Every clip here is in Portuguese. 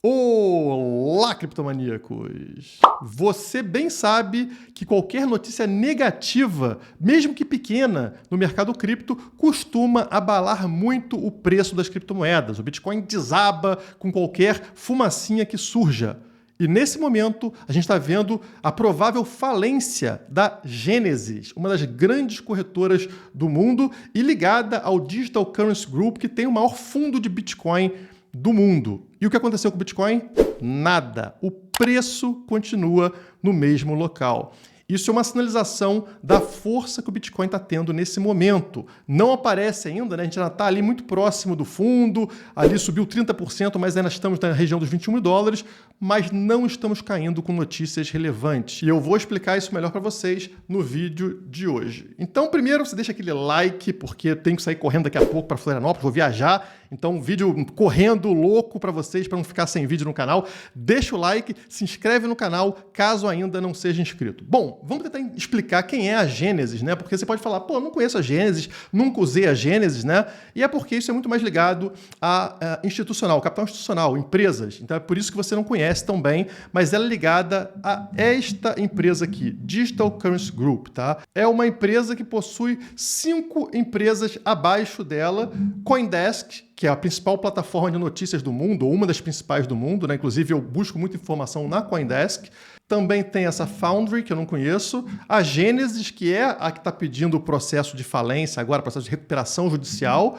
Olá, criptomaníacos! Você bem sabe que qualquer notícia negativa, mesmo que pequena, no mercado cripto, costuma abalar muito o preço das criptomoedas. O Bitcoin desaba com qualquer fumacinha que surja. E nesse momento, a gente está vendo a provável falência da Genesis, uma das grandes corretoras do mundo e ligada ao Digital Currency Group, que tem o maior fundo de Bitcoin do mundo. E o que aconteceu com o Bitcoin? Nada. O preço continua no mesmo local. Isso é uma sinalização da força que o Bitcoin está tendo nesse momento. Não aparece ainda, né? A gente já está ali muito próximo do fundo, ali subiu 30%, mas ainda estamos na região dos 21 dólares, mas não estamos caindo com notícias relevantes. E eu vou explicar isso melhor para vocês no vídeo de hoje. Então, primeiro, você deixa aquele like, porque eu tenho que sair correndo daqui a pouco para Florianópolis, vou viajar, então um vídeo correndo louco para vocês, para não ficar sem vídeo no canal. Deixa o like, se inscreve no canal, caso ainda não seja inscrito. Bom, vamos tentar explicar quem é a Genesis, né? Porque você pode falar, pô, não conheço a Genesis, nunca usei a Genesis, né? E é porque isso é muito mais ligado a institucional, capital institucional, empresas. Então é por isso que você não conhece tão bem, mas ela é ligada a esta empresa aqui, Digital Currency Group, tá? É uma empresa que possui 5 empresas abaixo dela, CoinDesk, que é a principal plataforma de notícias do mundo, ou uma das principais do mundo, né? Inclusive eu busco muita informação na CoinDesk. Também tem essa Foundry, que eu não conheço, a Genesis, que é a que está pedindo o processo de falência agora, processo de recuperação judicial,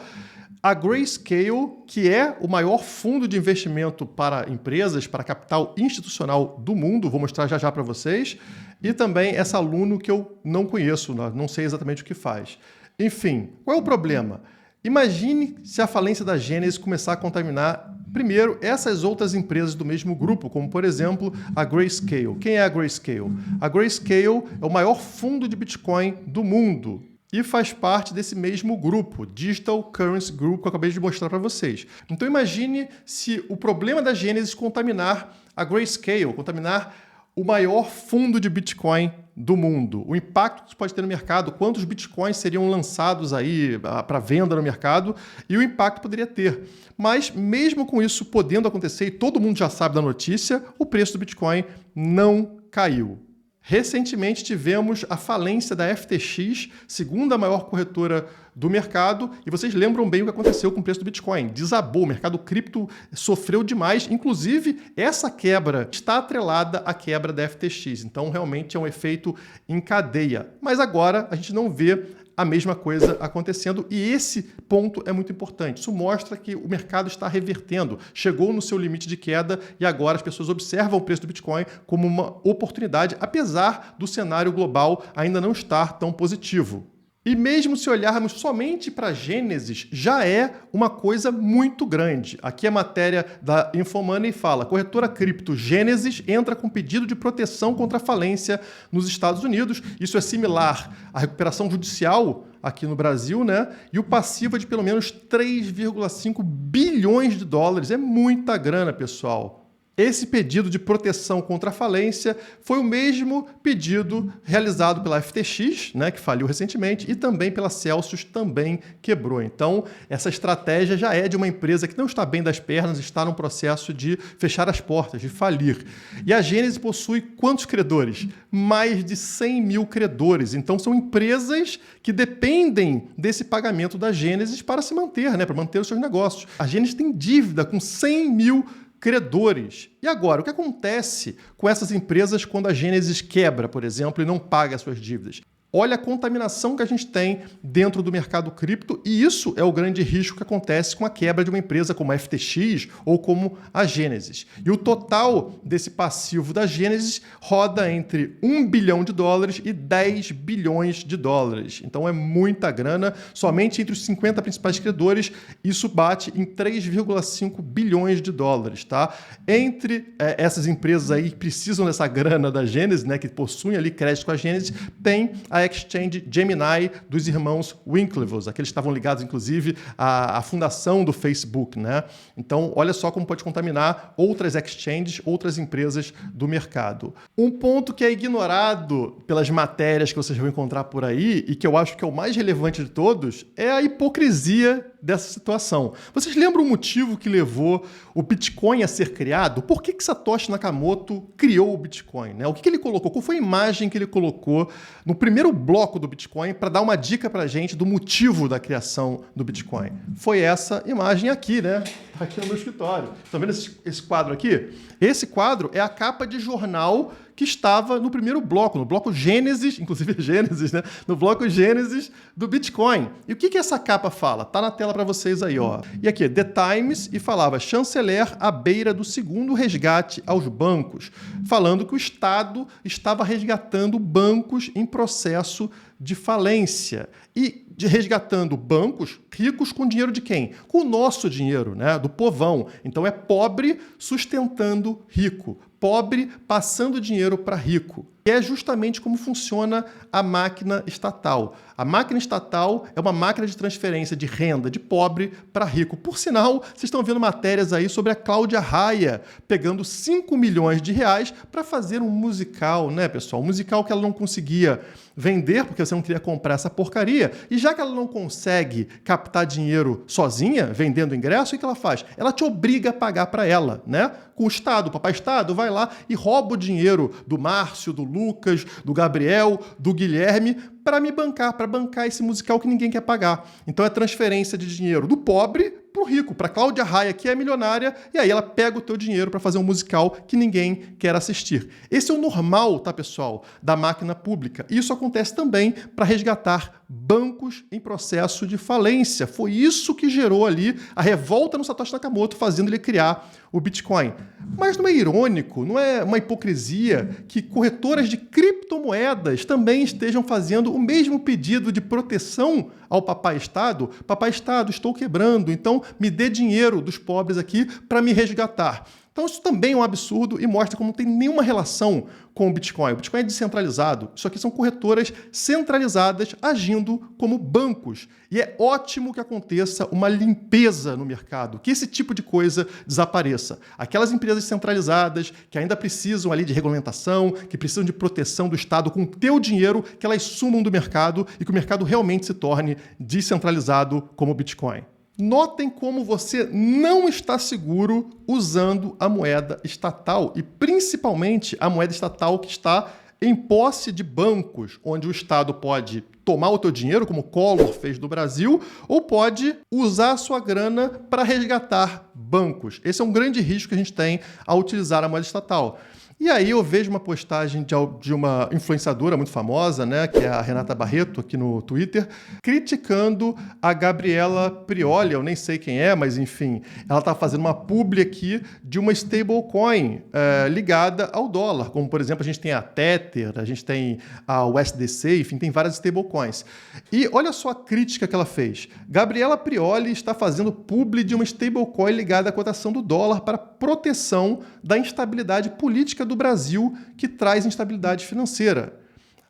a Grayscale, que é o maior fundo de investimento para empresas, para capital institucional do mundo, vou mostrar já já para vocês, e também essa Luno que eu não conheço, não sei exatamente o que faz. Enfim, qual é o problema? Imagine se a falência da Genesis começar a contaminar, primeiro, essas outras empresas do mesmo grupo, como, por exemplo, a Grayscale. Quem é a Grayscale? A Grayscale é o maior fundo de Bitcoin do mundo e faz parte desse mesmo grupo, Digital Currency Group, que eu acabei de mostrar para vocês. Então imagine se o problema da Genesis contaminar a Grayscale, contaminar o maior fundo de Bitcoin do mundo. O impacto que isso pode ter no mercado, quantos bitcoins seriam lançados aí para venda no mercado e o impacto poderia ter. Mas mesmo com isso podendo acontecer, e todo mundo já sabe da notícia, o preço do Bitcoin não caiu. Recentemente tivemos a falência da FTX, segunda maior corretora do mercado, e vocês lembram bem o que aconteceu com o preço do Bitcoin. Desabou, o mercado cripto sofreu demais, inclusive essa quebra está atrelada à quebra da FTX, então realmente é um efeito em cadeia. Mas agora a gente não vê a mesma coisa acontecendo e esse ponto é muito importante. Isso mostra que o mercado está revertendo, chegou no seu limite de queda e agora as pessoas observam o preço do Bitcoin como uma oportunidade, apesar do cenário global ainda não estar tão positivo. E mesmo se olharmos somente para a Genesis, já é uma coisa muito grande. Aqui a matéria da Infomoney fala, corretora cripto Genesis entra com pedido de proteção contra a falência nos Estados Unidos. Isso é similar à recuperação judicial aqui no Brasil, né? E o passivo é de pelo menos 3,5 bilhões de dólares. É muita grana, pessoal. Esse pedido de proteção contra a falência foi o mesmo pedido realizado pela FTX, né, que faliu recentemente, e também pela Celsius, também quebrou. Então, essa estratégia já é de uma empresa que não está bem das pernas, está num processo de fechar as portas, de falir. E a Genesis possui quantos credores? Mais de 100 mil credores. Então, são empresas que dependem desse pagamento da Genesis para se manter, né, para manter os seus negócios. A Genesis tem dívida com 100 mil credores. E agora, o que acontece com essas empresas quando a Genesis quebra, por exemplo, e não paga as suas dívidas? Olha a contaminação que a gente tem dentro do mercado cripto e isso é o grande risco que acontece com a quebra de uma empresa como a FTX ou como a Genesis. E o total desse passivo da Genesis roda entre 1 bilhão de dólares e 10 bilhões de dólares. Então é muita grana. Somente entre os 50 principais credores, isso bate em 3,5 bilhões de dólares. Tá? Entre essas empresas aí que precisam dessa grana da Genesis, né, que possuem ali crédito com a Genesis, tem a exchange Gemini dos irmãos Winklevoss, aqueles que estavam ligados, inclusive, à fundação do Facebook, né? Então, olha só como pode contaminar outras exchanges, outras empresas do mercado. Um ponto que é ignorado pelas matérias que vocês vão encontrar por aí e que eu acho que é o mais relevante de todos é a hipocrisia dessa situação. Vocês lembram o motivo que levou o Bitcoin a ser criado? Por que Satoshi Nakamoto criou o Bitcoin, né? O que ele colocou? Qual foi a imagem que ele colocou no primeiro bloco do Bitcoin para dar uma dica para a gente do motivo da criação do Bitcoin? Foi essa imagem aqui, né? Tá aqui no meu escritório. Estão vendo esse quadro aqui? Esse quadro é a capa de jornal que estava no primeiro bloco, no bloco Gênesis, inclusive Gênesis, né? No bloco Gênesis do Bitcoin. E o que essa capa fala? Tá na tela para vocês aí, ó. E aqui, The Times, e falava chanceler à beira do segundo resgate aos bancos, falando que o Estado estava resgatando bancos em processo de falência. E resgatando bancos ricos com dinheiro de quem? Com o nosso dinheiro, né? Do povão. Então é pobre sustentando rico. Pobre passando dinheiro para rico. E é justamente como funciona a máquina estatal. A máquina estatal é uma máquina de transferência de renda de pobre para rico. Por sinal, vocês estão vendo matérias aí sobre a Cláudia Raia pegando 5 milhões de reais para fazer um musical, né, pessoal? Um musical que ela não conseguia vender, porque você não queria comprar essa porcaria. E já que ela não consegue captar dinheiro sozinha, vendendo ingresso, o que ela faz? Ela te obriga a pagar para ela, né? Com o Estado. O papai Estado vai lá e rouba o dinheiro do Márcio, do Lucas, do Gabriel, do Guilherme, para me bancar, para bancar esse musical que ninguém quer pagar. Então é transferência de dinheiro do pobre para o rico, para Cláudia Raia, que é milionária, e aí ela pega o teu dinheiro para fazer um musical que ninguém quer assistir. Esse é o normal, tá, pessoal, da máquina pública. Isso acontece também para resgatar bancos em processo de falência. Foi isso que gerou ali a revolta no Satoshi Nakamoto, fazendo ele criar o Bitcoin. Mas não é irônico, não é uma hipocrisia que corretoras de criptomoedas também estejam fazendo o mesmo pedido de proteção ao papai Estado? Papai Estado, estou quebrando, então me dê dinheiro dos pobres aqui para me resgatar. Então isso também é um absurdo e mostra como não tem nenhuma relação com o Bitcoin. O Bitcoin é descentralizado. Isso aqui são corretoras centralizadas agindo como bancos. E é ótimo que aconteça uma limpeza no mercado, que esse tipo de coisa desapareça. Aquelas empresas centralizadas que ainda precisam ali de regulamentação, que precisam de proteção do Estado com o teu dinheiro, que elas sumam do mercado e que o mercado realmente se torne descentralizado como o Bitcoin. Notem como você não está seguro usando a moeda estatal e principalmente a moeda estatal que está em posse de bancos, onde o Estado pode tomar o teu dinheiro, como o Collor fez no Brasil, ou pode usar a sua grana para resgatar bancos. Esse é um grande risco que a gente tem ao utilizar a moeda estatal. E aí eu vejo uma postagem de uma influenciadora muito famosa, né, que é a Renata Barreto, aqui no Twitter, criticando a Gabriela Prioli, eu nem sei quem é, mas enfim, ela está fazendo uma publi aqui de uma stablecoin ligada ao dólar, como por exemplo a gente tem a Tether, a gente tem a USDC, enfim, tem várias stablecoins. E olha só a crítica que ela fez. Gabriela Prioli está fazendo publi de uma stablecoin ligada à cotação do dólar para proteção da instabilidade política do Brasil, que traz instabilidade financeira.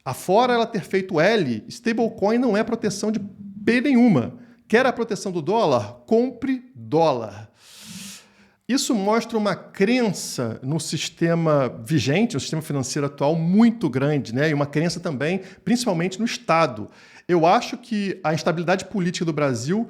Afora ela ter feito L, stablecoin não é proteção de P nenhuma. Quer a proteção do dólar? Compre dólar. Isso mostra uma crença no sistema vigente, no sistema financeiro atual, muito grande, né? E uma crença também, principalmente no Estado. Eu acho que a instabilidade política do Brasil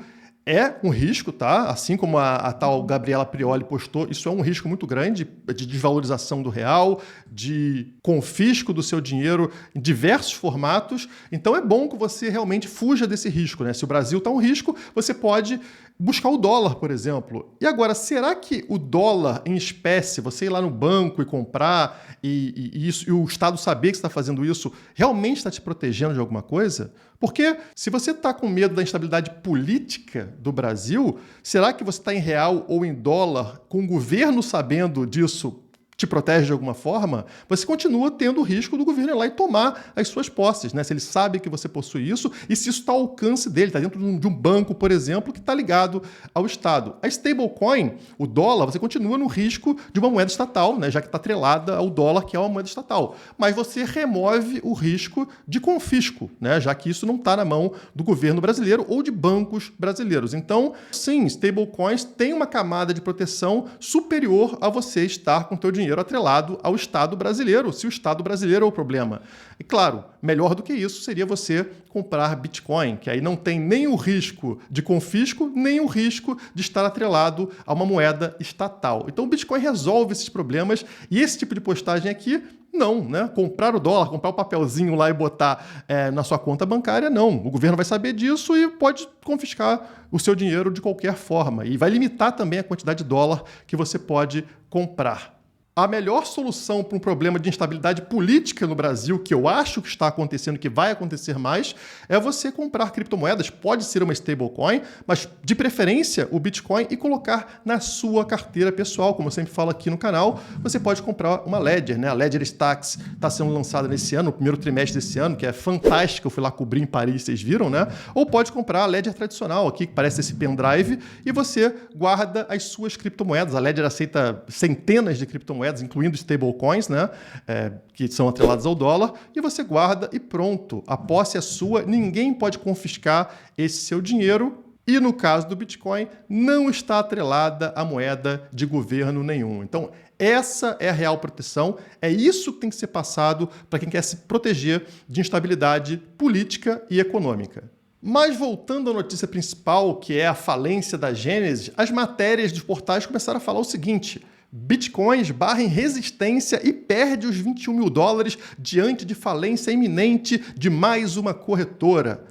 é um risco, tá? Assim como a tal Gabriela Prioli postou, isso é um risco muito grande de desvalorização do real, de confisco do seu dinheiro em diversos formatos. Então é bom que você realmente fuja desse risco, né? Se o Brasil está um risco, você pode buscar o dólar, por exemplo. E agora, será que o dólar em espécie, você ir lá no banco e comprar e o Estado saber que você está fazendo isso, realmente está te protegendo de alguma coisa? Porque se você está com medo da instabilidade política do Brasil, será que você está em real ou em dólar, com o governo sabendo disso, te protege de alguma forma, você continua tendo o risco do governo ir lá e tomar as suas posses, né? Se ele sabe que você possui isso e se isso está ao alcance dele, está dentro de um banco, por exemplo, que está ligado ao Estado. A stablecoin, o dólar, você continua no risco de uma moeda estatal, né? Já que está atrelada ao dólar, que é uma moeda estatal. Mas você remove o risco de confisco, né? Já que isso não está na mão do governo brasileiro ou de bancos brasileiros. Então, sim, stablecoins têm uma camada de proteção superior a você estar com o teu dinheiro atrelado ao Estado brasileiro, se o Estado brasileiro é o problema. E claro, melhor do que isso seria você comprar Bitcoin, que aí não tem nem o risco de confisco, nem o risco de estar atrelado a uma moeda estatal. Então o Bitcoin resolve esses problemas e esse tipo de postagem aqui não, né? Comprar o dólar, comprar o papelzinho lá e botar na sua conta bancária, não. O governo vai saber disso e pode confiscar o seu dinheiro de qualquer forma. E vai limitar também a quantidade de dólar que você pode comprar. A melhor solução para um problema de instabilidade política no Brasil, que eu acho que está acontecendo, que vai acontecer mais, é você comprar criptomoedas. Pode ser uma stablecoin, mas de preferência o Bitcoin e colocar na sua carteira pessoal. Como eu sempre falo aqui no canal, você pode comprar uma Ledger, né? A Ledger Stacks está sendo lançada nesse ano, no primeiro trimestre desse ano, que é fantástica. Eu fui lá cobrir em Paris, vocês viram, né? Ou pode comprar a Ledger tradicional aqui, que parece esse pendrive, e você guarda as suas criptomoedas. A Ledger aceita centenas de criptomoedas, incluindo stablecoins, né, que são atreladas ao dólar, e você guarda e pronto. A posse é sua, ninguém pode confiscar esse seu dinheiro. E no caso do Bitcoin, não está atrelada a moeda de governo nenhum. Então, essa é a real proteção, é isso que tem que ser passado para quem quer se proteger de instabilidade política e econômica. Mas voltando à notícia principal, que é a falência da Gênesis, as matérias dos portais começaram a falar o seguinte: Bitcoin esbarra em resistência e perde os 21 mil dólares diante de falência iminente de mais uma corretora.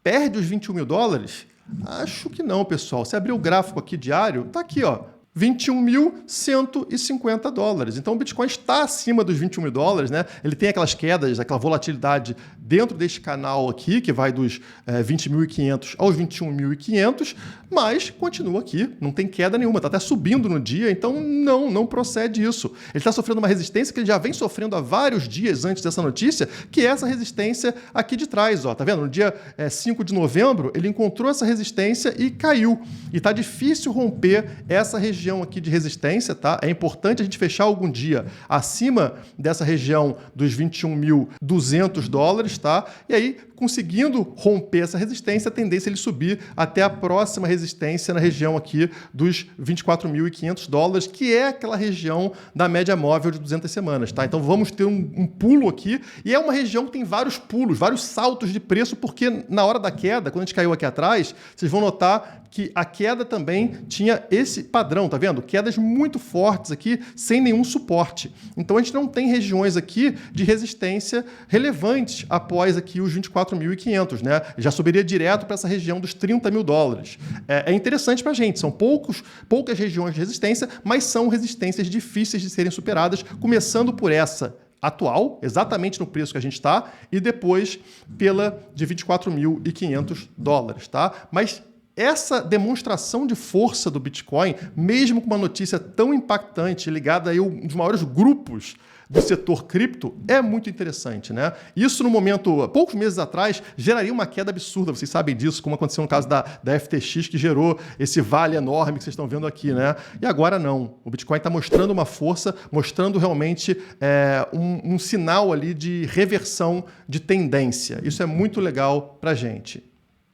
Perde os 21 mil dólares? Acho que não, pessoal. Se abrir o gráfico aqui diário, tá aqui, ó. 21.150 dólares. Então o Bitcoin está acima dos 21 mil dólares, né? Ele tem aquelas quedas, aquela volatilidade dentro deste canal aqui, que vai dos 20.500 aos 21.500, mas continua aqui, não tem queda nenhuma, está até subindo no dia, então não procede isso. Ele está sofrendo uma resistência que ele já vem sofrendo há vários dias antes dessa notícia, que é essa resistência aqui de trás, ó. Tá vendo? No dia 5 de novembro, ele encontrou essa resistência e caiu. E está difícil romper essa região aqui de resistência, tá? É importante a gente fechar algum dia acima dessa região dos 21.200 dólares, tá? E aí, conseguindo romper essa resistência, a tendência é ele subir até a próxima resistência na região aqui dos 24.500 dólares, que é aquela região da média móvel de 200 semanas, tá? Então vamos ter um pulo aqui, e é uma região que tem vários pulos, vários saltos de preço, porque na hora da queda, quando a gente caiu aqui atrás, vocês vão notar que a queda também tinha esse padrão, tá vendo? Quedas muito fortes aqui, sem nenhum suporte. Então a gente não tem regiões aqui de resistência relevantes após aqui os 24.500, né? Já subiria direto para essa região dos 30 mil dólares. É interessante para a gente, são poucas regiões de resistência, mas são resistências difíceis de serem superadas, começando por essa atual, exatamente no preço que a gente está, e depois pela de 24.500 dólares, tá? Mas essa demonstração de força do Bitcoin, mesmo com uma notícia tão impactante, ligada a um dos maiores grupos do setor cripto, é muito interessante, né? Isso, no momento, poucos meses atrás, geraria uma queda absurda, vocês sabem disso, como aconteceu no caso da FTX, que gerou esse vale enorme que vocês estão vendo aqui, né? E agora não. O Bitcoin está mostrando uma força, mostrando realmente um sinal ali de reversão de tendência. Isso é muito legal para a gente.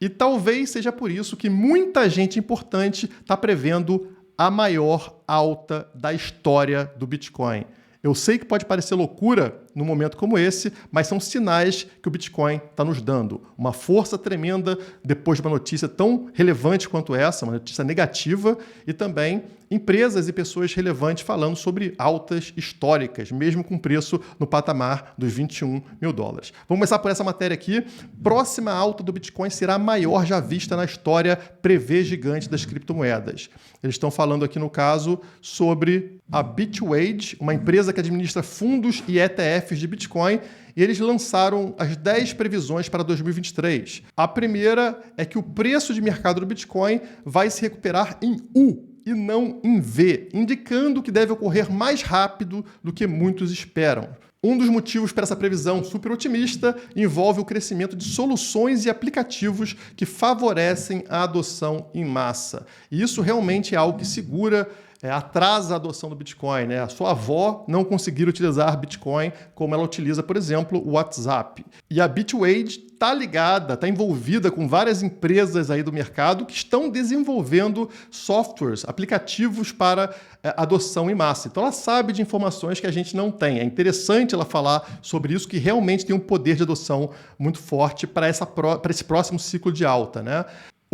E talvez seja por isso que muita gente importante está prevendo a maior alta da história do Bitcoin. Eu sei que pode parecer loucura num momento como esse, mas são sinais que o Bitcoin está nos dando. Uma força tremenda depois de uma notícia tão relevante quanto essa, uma notícia negativa, e também empresas e pessoas relevantes falando sobre altas históricas, mesmo com preço no patamar dos 21 mil dólares. Vamos começar por essa matéria aqui. Próxima alta do Bitcoin será a maior já vista na história, prevê gigante das criptomoedas. Eles estão falando aqui, no caso, sobre a Bitwage, uma empresa que administra fundos e ETFs de Bitcoin, e eles lançaram as 10 previsões para 2023. A primeira é que o preço de mercado do Bitcoin vai se recuperar em U. e não em V, indicando que deve ocorrer mais rápido do que muitos esperam. Um dos motivos para essa previsão super otimista envolve o crescimento de soluções e aplicativos que favorecem a adoção em massa. E isso realmente é algo que segura, atrasa a adoção do Bitcoin, né? A sua avó não conseguir utilizar Bitcoin como ela utiliza, por exemplo, o WhatsApp. E a Bitwage está ligada, está envolvida com várias empresas aí do mercado que estão desenvolvendo softwares, aplicativos para adoção em massa. Então ela sabe de informações que a gente não tem. É interessante ela falar sobre isso, que realmente tem um poder de adoção muito forte para esse próximo ciclo de alta, né?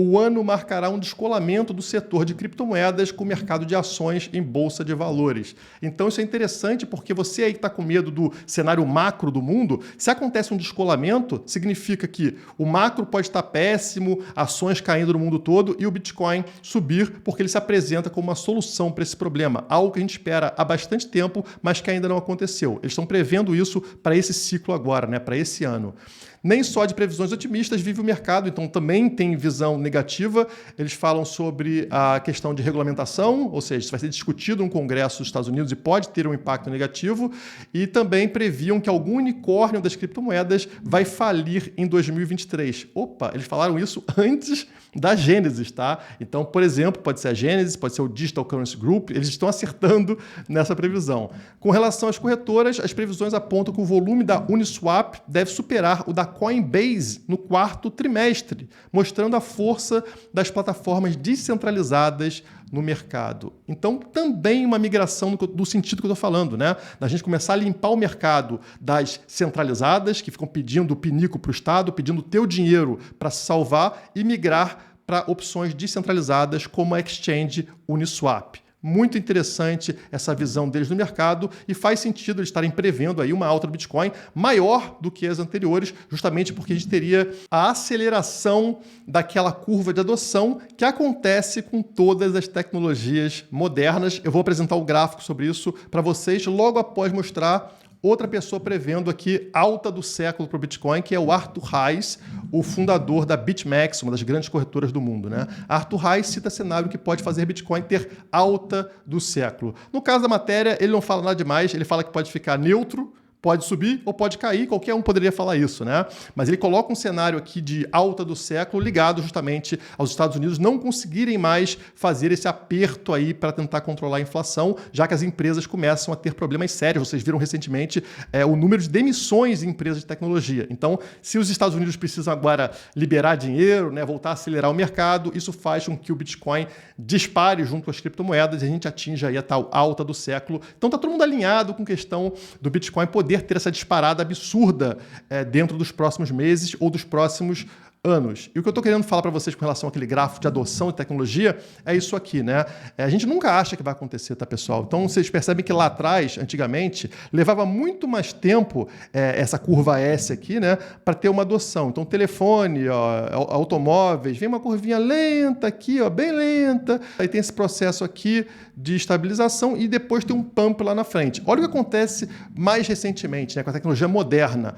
O ano marcará um descolamento do setor de criptomoedas com o mercado de ações em bolsa de valores. Então isso é interessante porque você aí que está com medo do cenário macro do mundo, se acontece um descolamento, significa que o macro pode estar péssimo, ações caindo no mundo todo e o Bitcoin subir porque ele se apresenta como uma solução para esse problema. Algo que a gente espera há bastante tempo, mas que ainda não aconteceu. Eles estão prevendo isso para esse ciclo agora, né? Para esse ano. Nem só de previsões otimistas vive o mercado, então também tem visão negativa. Eles falam sobre a questão de regulamentação, ou seja, isso vai ser discutido no Congresso dos Estados Unidos e pode ter um impacto negativo. E também previam que algum unicórnio das criptomoedas vai falir em 2023. Opa, eles falaram isso antes da Gênesis, tá? Então, por exemplo, pode ser a Gênesis, pode ser o Digital Currency Group, eles estão acertando nessa previsão. Com relação às corretoras, as previsões apontam que o volume da Uniswap deve superar o da Coinbase no quarto trimestre, mostrando a força das plataformas descentralizadas no mercado. Então, também uma migração do sentido que eu estou falando, né? Da gente começar a limpar o mercado das centralizadas, que ficam pedindo o pinico para o Estado, pedindo o teu dinheiro para se salvar, e migrar para opções descentralizadas como a exchange Uniswap. Muito interessante essa visão deles no mercado e faz sentido eles estarem prevendo aí uma alta do Bitcoin maior do que as anteriores, justamente porque a gente teria a aceleração daquela curva de adoção que acontece com todas as tecnologias modernas. Eu vou apresentar um gráfico sobre isso para vocês logo após mostrar outra pessoa prevendo aqui alta do século para o Bitcoin, que é o Arthur Hayes, o fundador da BitMEX, uma das grandes corretoras do mundo, né? Arthur Hayes cita cenário que pode fazer Bitcoin ter alta do século. No caso da matéria, ele não fala nada demais, ele fala que pode ficar neutro, pode subir ou pode cair, qualquer um poderia falar isso, né? Mas ele coloca um cenário aqui de alta do século ligado justamente aos Estados Unidos não conseguirem mais fazer esse aperto aí para tentar controlar a inflação, já que as empresas começam a ter problemas sérios. Vocês viram recentemente o número de demissões em empresas de tecnologia. Então, se os Estados Unidos precisam agora liberar dinheiro, né, voltar a acelerar o mercado, isso faz com que o Bitcoin dispare junto às criptomoedas e a gente atinja aí a tal alta do século. Então, está todo mundo alinhado com a questão do Bitcoin poder ter essa disparada absurda dentro dos próximos meses ou dos próximos anos. E o que eu estou querendo falar para vocês com relação àquele gráfico de adoção de tecnologia é isso aqui, né? A gente nunca acha que vai acontecer, tá, pessoal? Então, vocês percebem que lá atrás, antigamente, levava muito mais tempo essa curva S aqui, né, para ter uma adoção. Então, telefone, ó, automóveis, vem uma curvinha lenta aqui, ó, bem lenta. Aí tem esse processo aqui de estabilização e depois tem um pump lá na frente. Olha o que acontece mais recentemente, né, com a tecnologia moderna.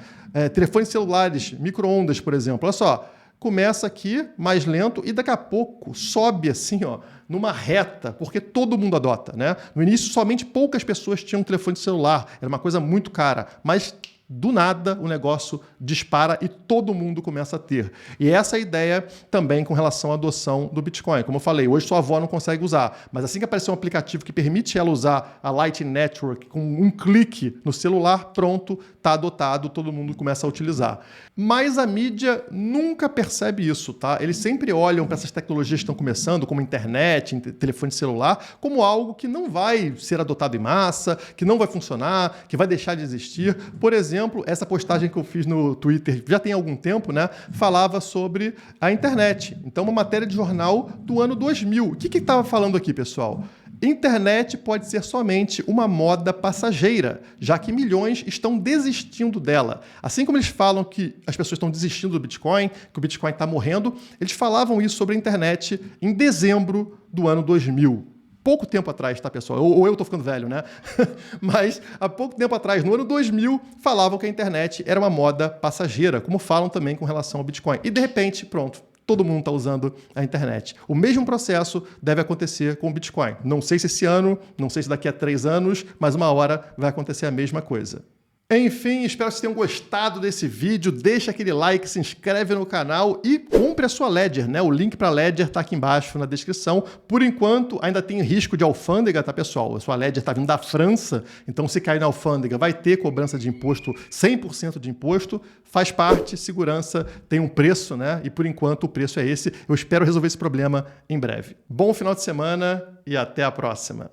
Telefones celulares, micro-ondas, por exemplo. Olha só. Começa aqui mais lento e daqui a pouco sobe assim, ó, numa reta, porque todo mundo adota, né? No início, somente poucas pessoas tinham um telefone celular, era uma coisa muito cara, mas do nada o negócio dispara e todo mundo começa a ter. E essa é a ideia também com relação à adoção do Bitcoin. Como eu falei, hoje sua avó não consegue usar, mas assim que aparecer um aplicativo que permite ela usar a Lightning Network com um clique no celular, pronto, está adotado, todo mundo começa a utilizar. Mas a mídia nunca percebe isso, tá? Eles sempre olham para essas tecnologias que estão começando, como internet, telefone celular, como algo que não vai ser adotado em massa, que não vai funcionar, que vai deixar de existir. Por exemplo, essa postagem que eu fiz no Twitter já tem algum tempo, né? Falava sobre a internet. Então, uma matéria de jornal do ano 2000. O que estava falando aqui, pessoal? Internet pode ser somente uma moda passageira, já que milhões estão desistindo dela. Assim como eles falam que as pessoas estão desistindo do Bitcoin, que o Bitcoin está morrendo, eles falavam isso sobre a internet em dezembro do ano 2000. Pouco tempo atrás, tá, pessoal? Ou eu tô ficando velho, né? Mas há pouco tempo atrás, no ano 2000, falavam que a internet era uma moda passageira, como falam também com relação ao Bitcoin. E de repente, pronto, todo mundo está usando a internet. O mesmo processo deve acontecer com o Bitcoin. Não sei se esse ano, não sei se daqui a 3 anos, mas uma hora vai acontecer a mesma coisa. Enfim, espero que vocês tenham gostado desse vídeo. Deixa aquele like, se inscreve no canal e compre a sua Ledger, né? O link para a Ledger está aqui embaixo na descrição. Por enquanto, ainda tem risco de alfândega, tá, pessoal? A sua Ledger está vindo da França, então se cair na alfândega vai ter cobrança de imposto, 100% de imposto. Faz parte, segurança, tem um preço, né? E por enquanto o preço é esse. Eu espero resolver esse problema em breve. Bom final de semana e até a próxima.